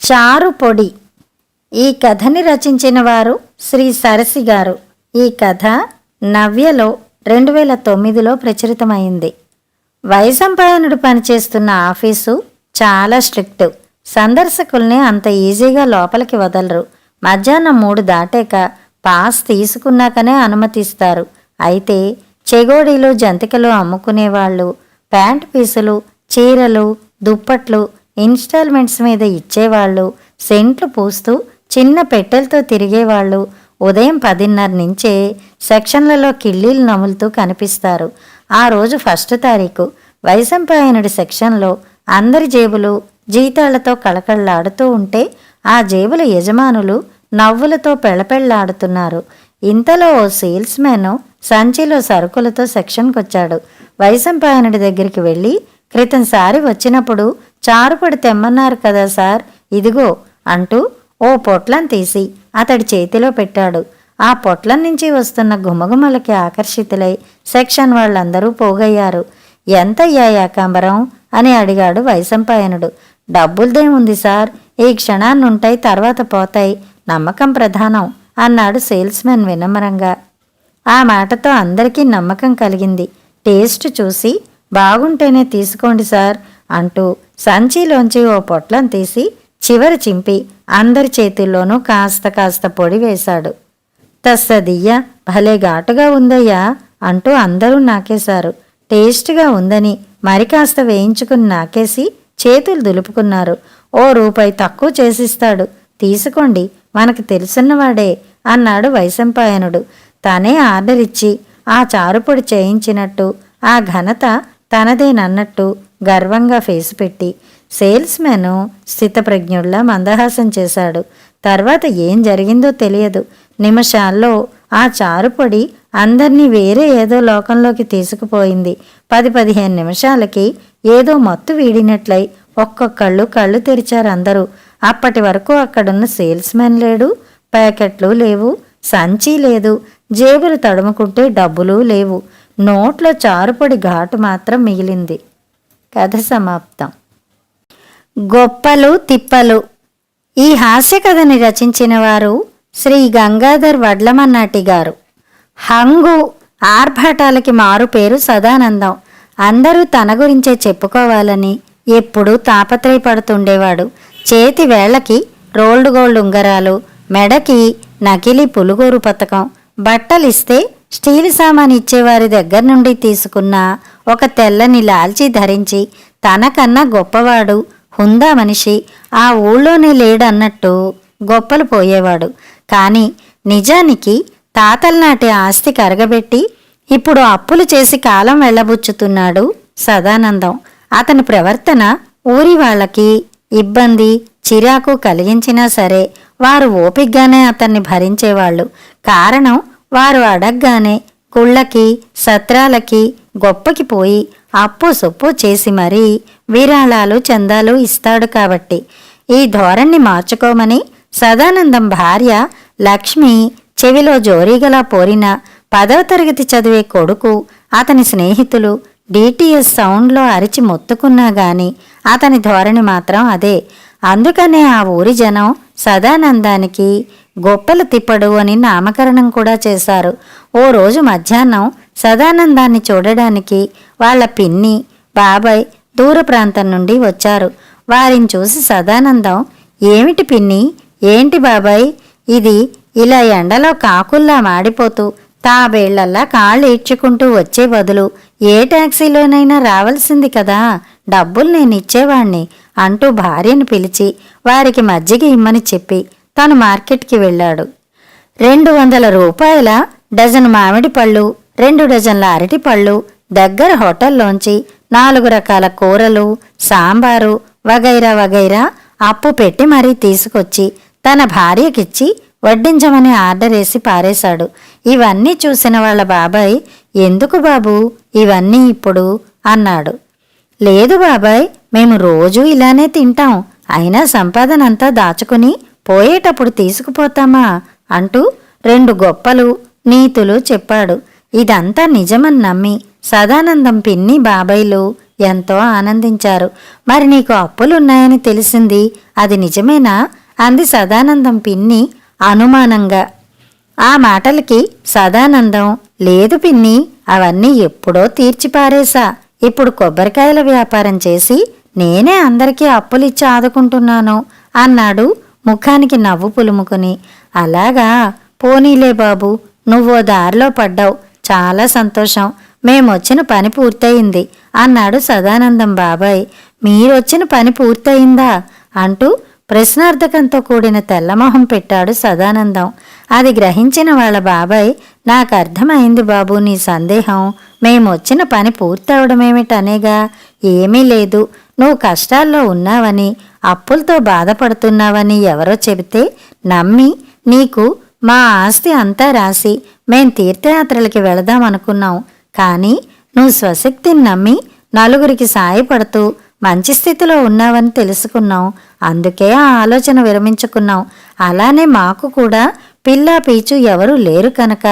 చారు పొడి. ఈ కథని రచించిన వారు శ్రీ సరసి గారు. ఈ కథ నవ్యలో 2009లో ప్రచురితమైంది. వైశంపాయనుడు పనిచేస్తున్న ఆఫీసు చాలా స్ట్రిక్ట్. సందర్శకుల్ని అంత ఈజీగా లోపలికి వదలరు. మధ్యాహ్నం 3 దాటాక పాస్ తీసుకున్నాకనే అనుమతిస్తారు. అయితే చెగోడీలు జంతికలు అమ్ముకునేవాళ్ళు, ప్యాంట్ పీసులు, చీరలు, దుప్పట్లు ఇన్స్టాల్మెంట్స్ మీద ఇచ్చేవాళ్ళు, సెంట్లు పూస్తూ చిన్న పెట్టెలతో తిరిగేవాళ్ళు ఉదయం 10:30 నుంచే సెక్షన్లలో కిళ్ళీలు నములుతూ కనిపిస్తారు. ఆ రోజు 1 తారీఖు వైశంపాయనుడి సెక్షన్లో అందరి జేబులు జీతాలతో కళకళలాడుతూ ఉంటే ఆ జేబుల యజమానులు నవ్వులతో పెళ్ళపెళ్ళాడుతున్నారు. ఇంతలో ఓ సేల్స్మెన్ సంచిలో సరుకులతో సెక్షన్కొచ్చాడు. వైశంపాయనుడి దగ్గరికి వెళ్ళి, క్రితంసారి వచ్చినప్పుడు చారుపొడి తెమ్మన్నారు కదా సార్, ఇదిగో అంటూ ఓ పొట్లం తీసి అతడి చేతిలో పెట్టాడు. ఆ పొట్లం నుంచి వస్తున్న గుమగుమలకి ఆకర్షితులై సెక్షన్ వాళ్ళందరూ పోగయ్యారు. ఎంతయ్యా ఏకాంబరం అని అడిగాడు వైశంపాయనుడు. డబ్బులదేముంది సార్, ఈ క్షణాన్నుంటాయి, తర్వాత పోతాయి, నమ్మకం ప్రధానం అన్నాడు సేల్స్మెన్ వినమ్రంగా. ఆ మాటతో అందరికీ నమ్మకం కలిగింది. టేస్ట్ చూసి బాగుంటేనే తీసుకోండి సార్ అంటూ సంచిలోంచి ఓ పొట్లం తీసి చివరి చింపి అందరి చేతుల్లోనూ కాస్త కాస్త పొడి వేశాడు. తస్సదియ్య, భలే ఘాటుగా ఉందయ్యా అంటూ అందరూ నాకేశారు. టేస్ట్గా ఉందని మరి కాస్త వేయించుకుని నాకేసి చేతులు దులుపుకున్నారు. ఓ రూపాయి తక్కువ చేసిస్తాడు, తీసుకోండి, మనకు తెలుసున్నవాడే అన్నాడు వైశంపాయనుడు. తనే ఆర్డర్ ఇచ్చి ఆ చారుపొడి చేయించినట్టు, ఆ ఘనత తనదేనన్నట్టు గర్వంగా ఫేసు పెట్టి సేల్స్మెన్ స్థితప్రజ్ఞుల్లా మందహాసం చేశాడు. తర్వాత ఏం జరిగిందో తెలియదు. నిమిషాల్లో ఆ చారుపొడి అందర్నీ వేరే ఏదో లోకంలోకి తీసుకుపోయింది. 10-15 నిమిషాలకి ఏదో మత్తు వీడినట్లయి ఒక్కొక్కళ్ళు కళ్ళు తెరిచారు అందరూ. అప్పటి వరకు అక్కడున్న సేల్స్మెన్ లేడు, ప్యాకెట్లు లేవు, సంచి లేదు, జేబులు తడుముకుంటే డబ్బులు లేవు. నోట్లో చారుపొడి ఘాటు మాత్రం మిగిలింది. కథ సమాప్తం. గొప్పలు తిప్పలు. ఈ హాస్య కథని రచించిన వారు శ్రీ గంగాధర్ వడ్లమన్నాటి గారు. హంగు ఆర్భాటాలకి మారు పేరు సదానందం. అందరూ తన గురించే చెప్పుకోవాలని ఎప్పుడూ తాపత్రయపడుతుండేవాడు. చేతి వేళ్లకి రోల్డ్ గోల్డ్ ఉంగరాలు, మెడకి నకిలీ పులుగోరు పతకం, బట్టలిస్తే స్టీల్ సామాన్ ఇచ్చేవారి దగ్గర నుండి తీసుకున్న ఒక తెల్లని లాల్చీ ధరించి తనకన్నా గొప్పవాడు, హుందా మనిషి ఆ ఊళ్ళోనే లేడన్నట్టు గొప్పలు పోయేవాడు. కానీ నిజానికి తాతలనాటి ఆస్తి కరగబెట్టి ఇప్పుడు అప్పులు చేసి కాలం వెళ్ళబుచ్చుతున్నాడు సదానందం. అతని ప్రవర్తన ఊరి వాళ్ళకి ఇబ్బంది, చిరాకు కలిగించినా సరే వారు ఓపిగ్గానే అతన్ని భరించేవాళ్ళు. కారణం, వారు అడగ్గానే కుళ్ళకి సత్రాలకి గొప్పకి పోయి అప్పు సొప్పు చేసి మరీ విరాళాలు చందాలు ఇస్తాడు కాబట్టి. ఈ ధోరణి మార్చుకోమని సదానందం భార్య లక్ష్మి చెవిలో జోరీగలా పోరిన 10వ తరగతి చదివే కొడుకు, అతని స్నేహితులు డిటిఎస్ సౌండ్లో అరిచి మొత్తుకున్నా గాని అతని ధోరణి మాత్రం అదే. అందుకనే ఆ ఊరి జనం సదానందానికి గొప్పలు తిప్పడు అని నామకరణం కూడా చేశారు. ఓ రోజు మధ్యాహ్నం సదానందాన్ని చూడడానికి వాళ్ళ పిన్ని, బాబాయ్ దూర ప్రాంతం నుండి వచ్చారు. వారిని చూసి సదానందం, ఏమిటి పిన్ని, ఏంటి బాబాయ్, ఇది ఇలా ఎండలో కాకుల్లా మాడిపోతూ తాబేళ్లల్లా కాళ్ళు ఈడ్చుకుంటూ వచ్చే బదులు ఏ టాక్సీలోనైనా రావాల్సింది కదా, డబ్బులు నేనిచ్చేవాణ్ణి అంటూ భార్యను పిలిచి వారికి మజ్జిగ ఇమ్మని చెప్పి తను మార్కెట్కి వెళ్ళాడు. 200 రూపాయల డజను మామిడి పళ్ళు, 2 డజన్ల అరటి పళ్ళు, దగ్గర హోటల్లోంచి 4 రకాల కూరలు, సాంబారు వగైరా వగైరా అప్పు పెట్టి మరీ తీసుకొచ్చి తన భార్యకిచ్చి వడ్డించమని ఆర్డర్ వేసి పారేశాడు. ఇవన్నీ చూసిన వాళ్ళ బాబాయ్, ఎందుకు బాబూ ఇవన్నీ ఇప్పుడు అన్నాడు. లేదు బాబాయ్, మేము రోజూ ఇలానే తింటాం, అయినా సంపాదనంతా దాచుకుని పోయేటప్పుడు తీసుకుపోతామా అంటూ 2 గొప్పలు నీతులు చెప్పాడు. ఇదంతా నిజమని నమ్మి సదానందం పిన్ని బాబాయ్లు ఎంతో ఆనందించారు. మరి నీకు అప్పులున్నాయని తెలిసింది, అది నిజమేనా? అంది సదానందం పిన్ని అనుమానంగా. ఆ మాటలకి సదానందం, లేదు పిన్ని, అవన్నీ ఎప్పుడో తీర్చిపారేశా. ఇప్పుడు కొబ్బరికాయల వ్యాపారం చేసి నేనే అందరికీ అప్పులిచ్చి ఆదుకుంటున్నాను అన్నాడు ముఖానికి నవ్వు పులుముకుని. అలాగా, పోనీలే బాబు, నువ్వో దారిలో పడ్డావు, చాలా సంతోషం. మేమొచ్చిన పని పూర్తయింది అన్నాడు సదానందం బాబాయ్. మీరొచ్చిన పని పూర్తయిందా అంటూ ప్రశ్నార్థకంతో కూడిన తెల్లమొహం పెట్టాడు సదానందం. అది గ్రహించిన వాళ్ళ బాబాయ్, నాకు అర్థమైంది బాబు నీ సందేహం. మేమొచ్చిన పని పూర్తవడమేమిటనేగా. ఏమీ లేదు, నువ్వు కష్టాల్లో ఉన్నావని, అప్పులతో బాధపడుతున్నావని ఎవరో చెబితే నమ్మి నీకు మా ఆస్తి అంతా రాసి మేం తీర్థయాత్రలకి వెళదామనుకున్నాం. కానీ నువ్వు స్వశక్తిని నమ్మి నలుగురికి సాయపడుతూ మంచి స్థితిలో ఉన్నావని తెలుసుకున్నాం. అందుకే ఆ ఆలోచన విరమించుకున్నాం. అలానే మాకు కూడా పిల్లా పీచు ఎవరూ లేరు కనుక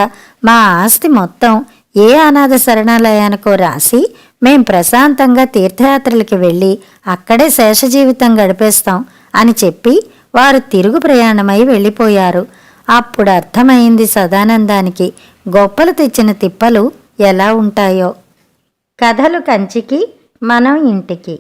మా ఆస్తి మొత్తం ఏ అనాథ శరణాలయానికో రాసి మేం ప్రశాంతంగా తీర్థయాత్రలకి వెళ్ళి అక్కడే శేష జీవితం గడిపేస్తాం అని చెప్పి వారు తిరుగు ప్రయాణమై వెళ్ళిపోయారు. అప్పుడు అర్థమైంది సదానందానికి గొప్పలు తెచ్చిన తిప్పలు ఎలా ఉంటాయో. కథలు కంచికి, మనం ఇంటికి.